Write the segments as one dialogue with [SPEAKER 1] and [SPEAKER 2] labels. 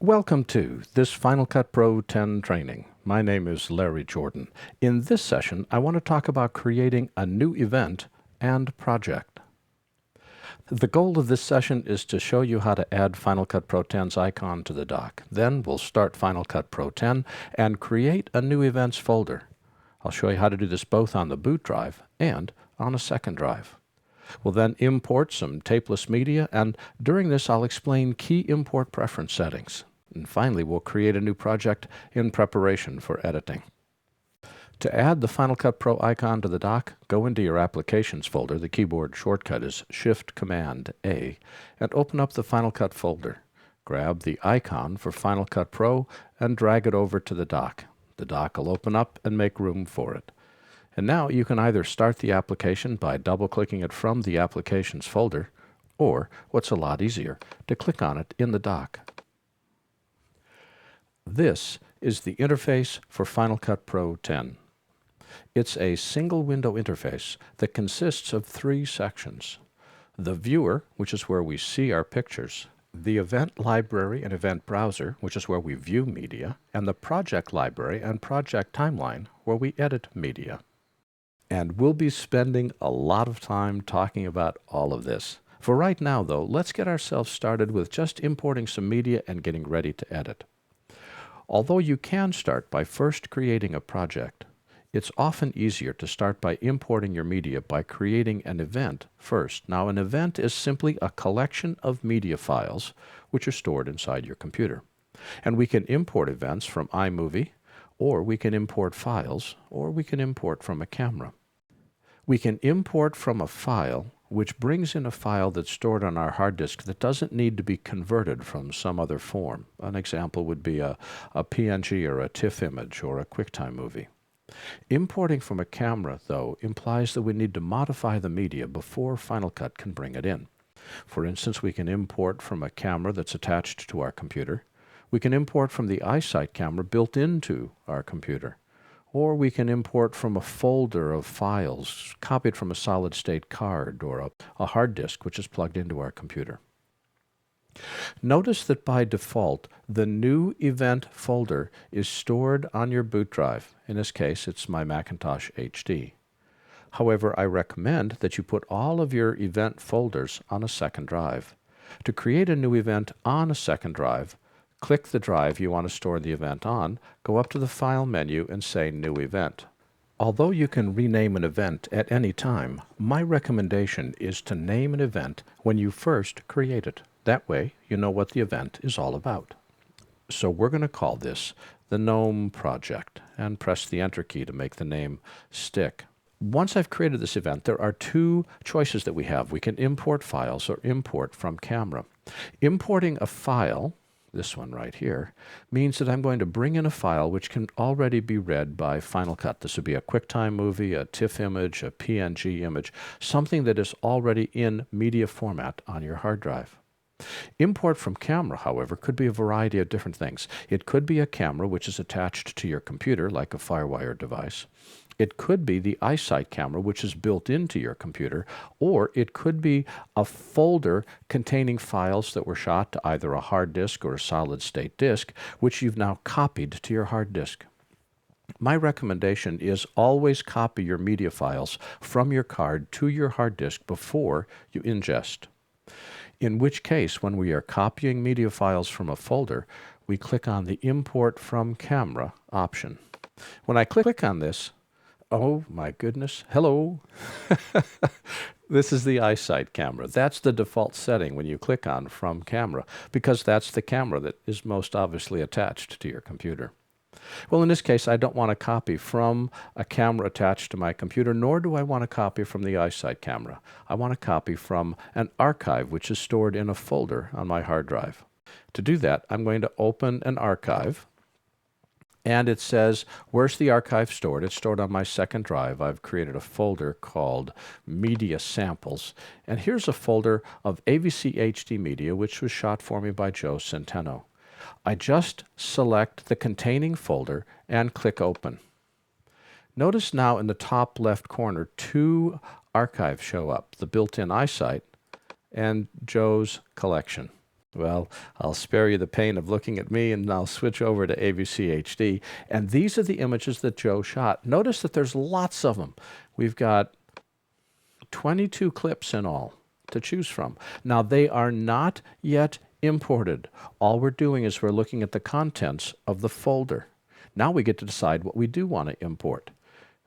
[SPEAKER 1] Welcome to this Final Cut Pro 10 training. My name is Larry Jordan. In this session, I want to talk about creating a new event and project. The goal of this session is to show you how to add Final Cut Pro 10's icon to the dock. Then we'll start Final Cut Pro 10 and create a new events folder. I'll show you how to do this both on the boot drive and on a second drive. We'll then import some tapeless media, and during this I'll explain key import preference settings. And finally, we'll create a new project in preparation for editing. To add the Final Cut Pro icon to the dock, go into your Applications folder. The keyboard shortcut is Shift-Command-A, and open up the Final Cut folder. Grab the icon for Final Cut Pro and drag it over to the dock. The dock will open up and make room for it. And now you can either start the application by double-clicking it from the Applications folder, or, what's a lot easier, to click on it in the dock. This is the interface for Final Cut Pro 10. It's a single window interface that consists of three sections: the viewer, which is where we see our pictures; the event library and event browser, which is where we view media; and the project library and project timeline, where we edit media. And we'll be spending a lot of time talking about all of this. For right now, though, let's get ourselves started with just importing some media and getting ready to edit. Although you can start by first creating a project, it's often easier to start by importing your media by creating an event first. Now, an event is simply a collection of media files which are stored inside your computer. And we can import events from iMovie, or we can import files, or we can import from a camera. We can import from a file which brings in a file that's stored on our hard disk that doesn't need to be converted from some other form. An example would be a PNG or a TIFF image or a QuickTime movie. Importing from a camera, though, implies that we need to modify the media before Final Cut can bring it in. For instance, we can import from a camera that's attached to our computer. We can import from the iSight camera built into our computer. Or we can import from a folder of files copied from a solid-state card or a hard disk which is plugged into our computer. Notice that by default, the new event folder is stored on your boot drive. In this case, it's my Macintosh HD. However, I recommend that you put all of your event folders on a second drive. To create a new event on a second drive, click the drive you want to store the event on, go up to the File menu and say New Event. Although you can rename an event at any time, my recommendation is to name an event when you first create it. That way, you know what the event is all about. So we're going to call this the GNOME Project and press the Enter key to make the name stick. Once I've created this event, there are two choices that we have. We can import files or import from camera. Importing a file, this one right here, means that I'm going to bring in a file which can already be read by Final Cut. This would be a QuickTime movie, a TIFF image, a PNG image, something that is already in media format on your hard drive. Import from camera, however, could be a variety of different things. It could be a camera which is attached to your computer, like a FireWire device. It could be the iSight camera, which is built into your computer, or it could be a folder containing files that were shot to either a hard disk or a solid-state disk, which you've now copied to your hard disk. My recommendation is always copy your media files from your card to your hard disk before you ingest. In which case, when we are copying media files from a folder, we click on the Import from Camera option. When I click on this, oh my goodness, hello! This is the iSight camera. That's the default setting when you click on From Camera, because that's the camera that is most obviously attached to your computer. Well, in this case, I don't want to copy from a camera attached to my computer, nor do I want to copy from the iSight camera. I want to copy from an archive which is stored in a folder on my hard drive. To do that, I'm going to open an archive, and it says, where's the archive stored? It's stored on my second drive. I've created a folder called Media Samples, and here's a folder of AVC HD media which was shot for me by Joe Centeno. I just select the containing folder and click Open. Notice now in the top left corner, two archives show up, the built-in iSight and Joe's collection. Well, I'll spare you the pain of looking at me, and I'll switch over to AVC HD. And these are the images that Joe shot. Notice that there's lots of them. We've got 22 clips in all to choose from. Now, they are not yet imported. All we're doing is we're looking at the contents of the folder. Now we get to decide what we do want to import.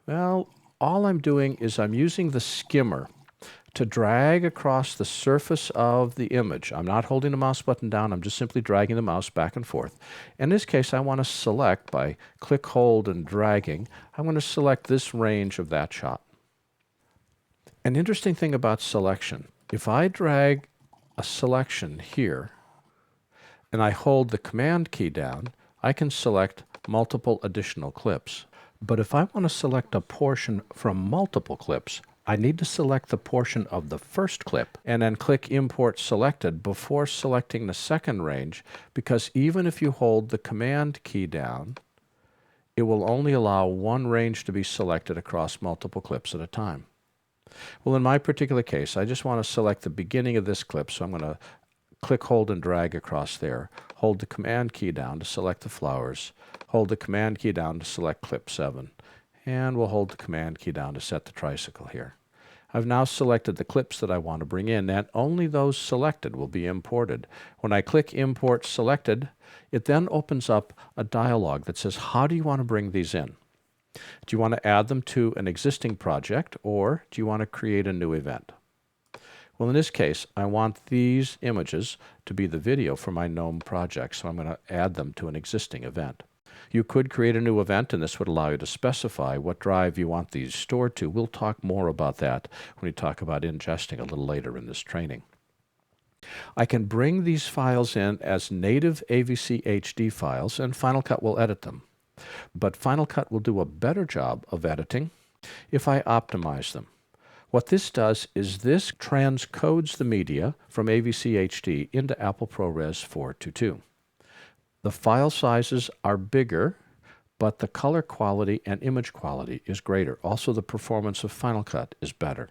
[SPEAKER 1] Well, all I'm doing is I'm using the skimmer to drag across the surface of the image. I'm not holding the mouse button down, I'm just simply dragging the mouse back and forth. In this case, I want to select by click, hold, and dragging. I want to select this range of that shot. An interesting thing about selection, if I drag a selection here and I hold the Command key down, I can select multiple additional clips. But if I want to select a portion from multiple clips, I need to select the portion of the first clip and then click Import Selected before selecting the second range, because even if you hold the Command key down, it will only allow one range to be selected across multiple clips at a time. Well, in my particular case, I just want to select the beginning of this clip, so I'm going to click, hold, and drag across there. Hold the Command key down to select the flowers. Hold the Command key down to select clip 7. And we'll hold the Command key down to set the tricycle here. I've now selected the clips that I want to bring in, and only those selected will be imported. When I click Import Selected, it then opens up a dialog that says, how do you want to bring these in? Do you want to add them to an existing project, or do you want to create a new event? Well, in this case, I want these images to be the video for my GNOME project, so I'm going to add them to an existing event. You could create a new event, and this would allow you to specify what drive you want these stored to. We'll talk more about that when we talk about ingesting a little later in this training. I can bring these files in as native AVC HD files, and Final Cut will edit them. But Final Cut will do a better job of editing if I optimize them. What this does is this transcodes the media from AVC HD into Apple ProRes 422. The file sizes are bigger, but the color quality and image quality is greater. Also, the performance of Final Cut is better.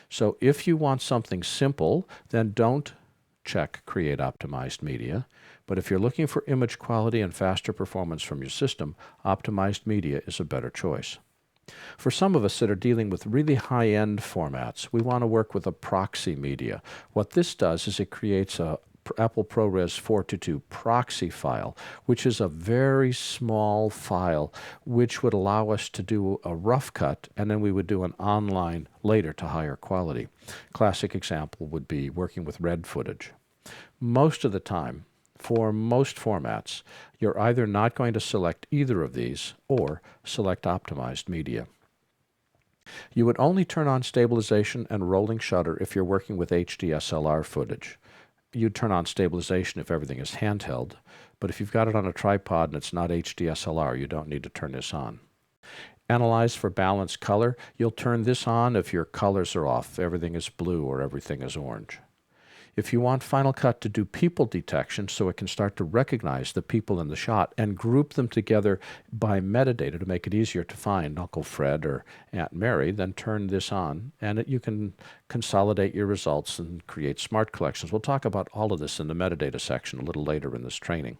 [SPEAKER 1] So if you want something simple, then don't check Create Optimized Media. But if you're looking for image quality and faster performance from your system, Optimized Media is a better choice. For some of us that are dealing with really high-end formats, we want to work with a Proxy Media. What this does is it creates a Apple ProRes 422 proxy file, which is a very small file which would allow us to do a rough cut, and then we would do an online later to higher quality. Classic example would be working with red footage. Most of the time, for most formats, you're either not going to select either of these or select Optimized Media. You would only turn on stabilization and rolling shutter if you're working with HDSLR footage. You'd turn on stabilization if everything is handheld, but if you've got it on a tripod and it's not HDSLR, you don't need to turn this on. Analyze for balanced color. You'll turn this on if your colors are off, everything is blue or everything is orange. If you want Final Cut to do people detection so it can start to recognize the people in the shot and group them together by metadata to make it easier to find Uncle Fred or Aunt Mary, then turn this on and you can consolidate your results and create smart collections. We'll talk about all of this in the metadata section a little later in this training.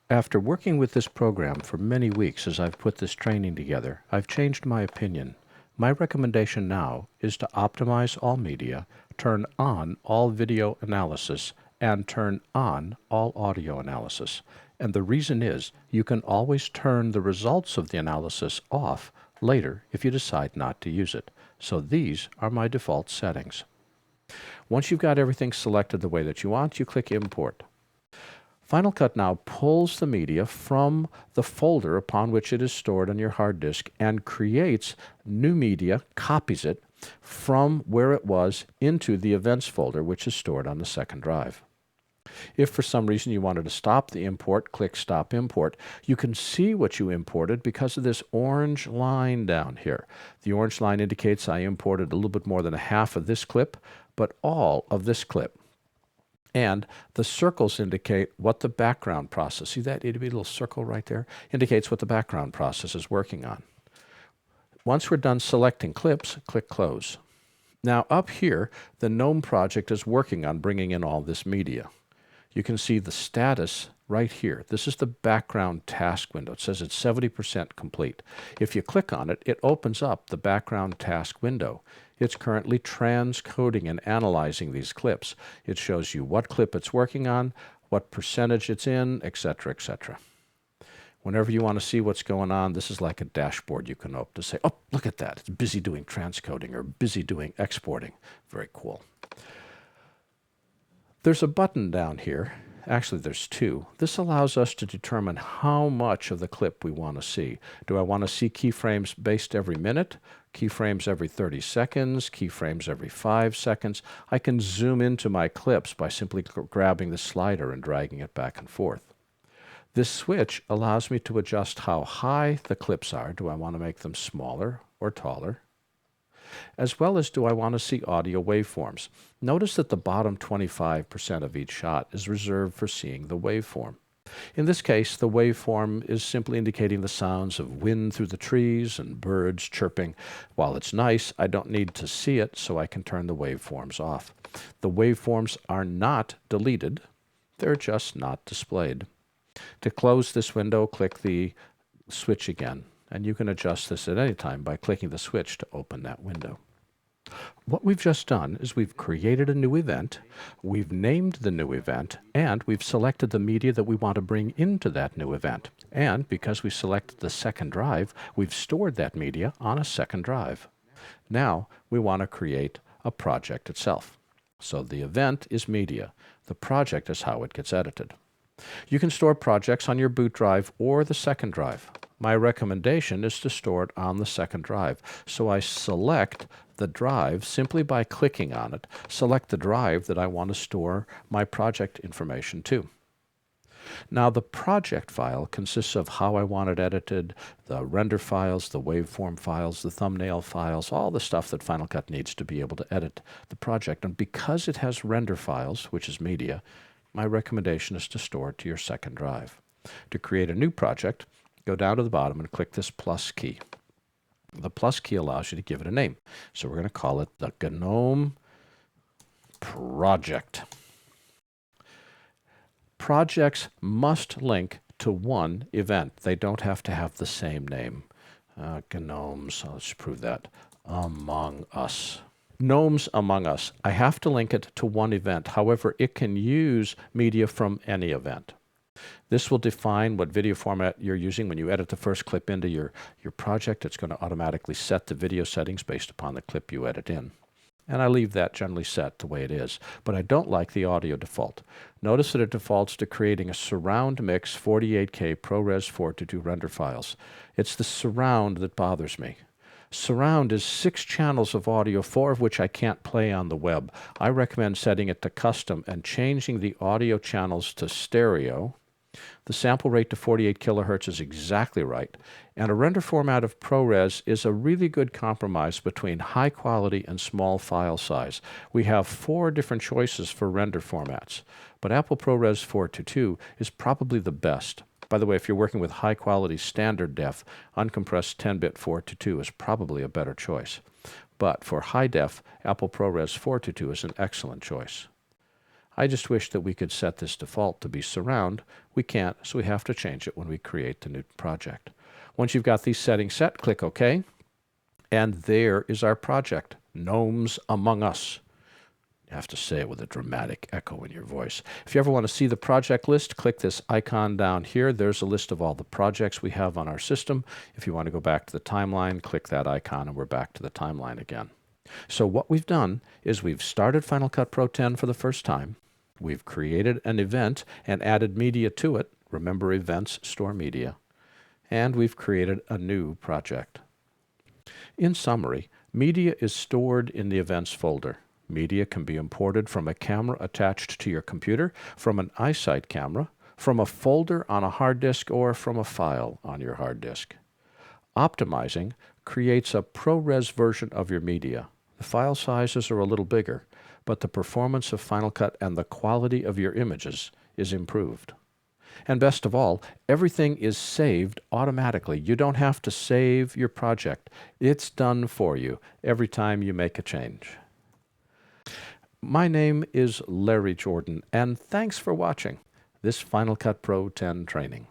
[SPEAKER 1] After working with this program for many weeks as I've put this training together, I've changed my opinion. My recommendation now is to optimize all media, turn on all video analysis, and turn on all audio analysis. And the reason is you can always turn the results of the analysis off later if you decide not to use it. So these are my default settings. Once you've got everything selected the way that you want, you click Import. Final Cut now pulls the media from the folder upon which it is stored on your hard disk and creates new media, copies it from where it was into the events folder, which is stored on the second drive. If for some reason you wanted to stop the import, click Stop Import. You can see what you imported because of this orange line down here. The orange line indicates I imported a little bit more than a half of this clip, but all of this clip. And the circles indicate what the background process, see that itty bitty little circle right there? Indicates what the background process is working on. Once we're done selecting clips, click Close. Now up here, the GNOME project is working on bringing in all this media. you can see the status right here. This is the background task window. It says it's 70% complete. If you click on it, it opens up the background task window. It's currently transcoding and analyzing these clips. It shows you what clip it's working on, what percentage it's in, etc., etc. Whenever you want to see what's going on, this is like a dashboard you can open to say, oh, look at that. It's busy doing transcoding or busy doing exporting. Very cool. There's a button down here. Actually, there's two. This allows us to determine how much of the clip we want to see. Do I want to see keyframes based every minute, keyframes every 30 seconds, keyframes every 5 seconds? I can zoom into my clips by simply grabbing the slider and dragging it back and forth. This switch allows me to adjust how high the clips are. Do I want to make them smaller or taller? As well as do I want to see audio waveforms. Notice that the bottom 25% of each shot is reserved for seeing the waveform. In this case, the waveform is simply indicating the sounds of wind through the trees and birds chirping. While it's nice, I don't need to see it, so I can turn the waveforms off. The waveforms are not deleted. They're just not displayed. To close this window, click the switch again. And you can adjust this at any time by clicking the switch to open that window. What we've just done is we've created a new event, we've named the new event, and we've selected the media that we want to bring into that new event. And because we selected the second drive, we've stored that media on a second drive. Now we want to create a project itself. So the event is media. The project is how it gets edited. You can store projects on your boot drive or the second drive. My recommendation is to store it on the second drive. So I select the drive simply by clicking on it. Select the drive that I want to store my project information to. Now the project file consists of how I want it edited, the render files, the waveform files, the thumbnail files, all the stuff that Final Cut needs to be able to edit the project. And because it has render files, which is media, my recommendation is to store it to your second drive. To create a new project, go down to the bottom and click this plus key. The plus key allows you to give it a name. So we're going to call it the GNOME Project. Projects must link to one event. They don't have to have the same name. GNOMEs, let's prove that. Among Us. Gnomes Among Us. I have to link it to one event. However, it can use media from any event. This will define what video format you're using. When you edit the first clip into your project, it's going to automatically set the video settings based upon the clip you edit in. And I leave that generally set the way it is. But I don't like the audio default. Notice that it defaults to creating a surround mix 48K ProRes 4:2 render files. It's the surround that bothers me. Surround is 6 channels of audio, 4 of which I can't play on the web. I recommend setting it to custom and changing the audio channels to stereo. The sample rate to 48 kilohertz is exactly right. And a render format of ProRes is a really good compromise between high quality and small file size. We have 4 different choices for render formats, but Apple ProRes 4:2 is probably the best. By the way, if you're working with high-quality standard def, uncompressed 10-bit 4:2 is probably a better choice. But for high def, Apple ProRes 4:2 is an excellent choice. I just wish that we could set this default to be surround. We can't, so we have to change it when we create the new project. Once you've got these settings set, click OK. And there is our project, Gnomes Among Us. You have to say it with a dramatic echo in your voice. If you ever want to see the project list, click this icon down here. There's a list of all the projects we have on our system. If you want to go back to the timeline, click that icon and we're back to the timeline again. So what we've done is we've started Final Cut Pro 10 for the first time. We've created an event and added media to it. Remember, events store media. And we've created a new project. In summary, media is stored in the events folder. Media can be imported from a camera attached to your computer, from an iSight camera, from a folder on a hard disk, or from a file on your hard disk. Optimizing creates a ProRes version of your media. The file sizes are a little bigger, but the performance of Final Cut and the quality of your images is improved. And best of all, everything is saved automatically. You don't have to save your project. It's done for you every time you make a change. My name is Larry Jordan, and thanks for watching this Final Cut Pro 10 training.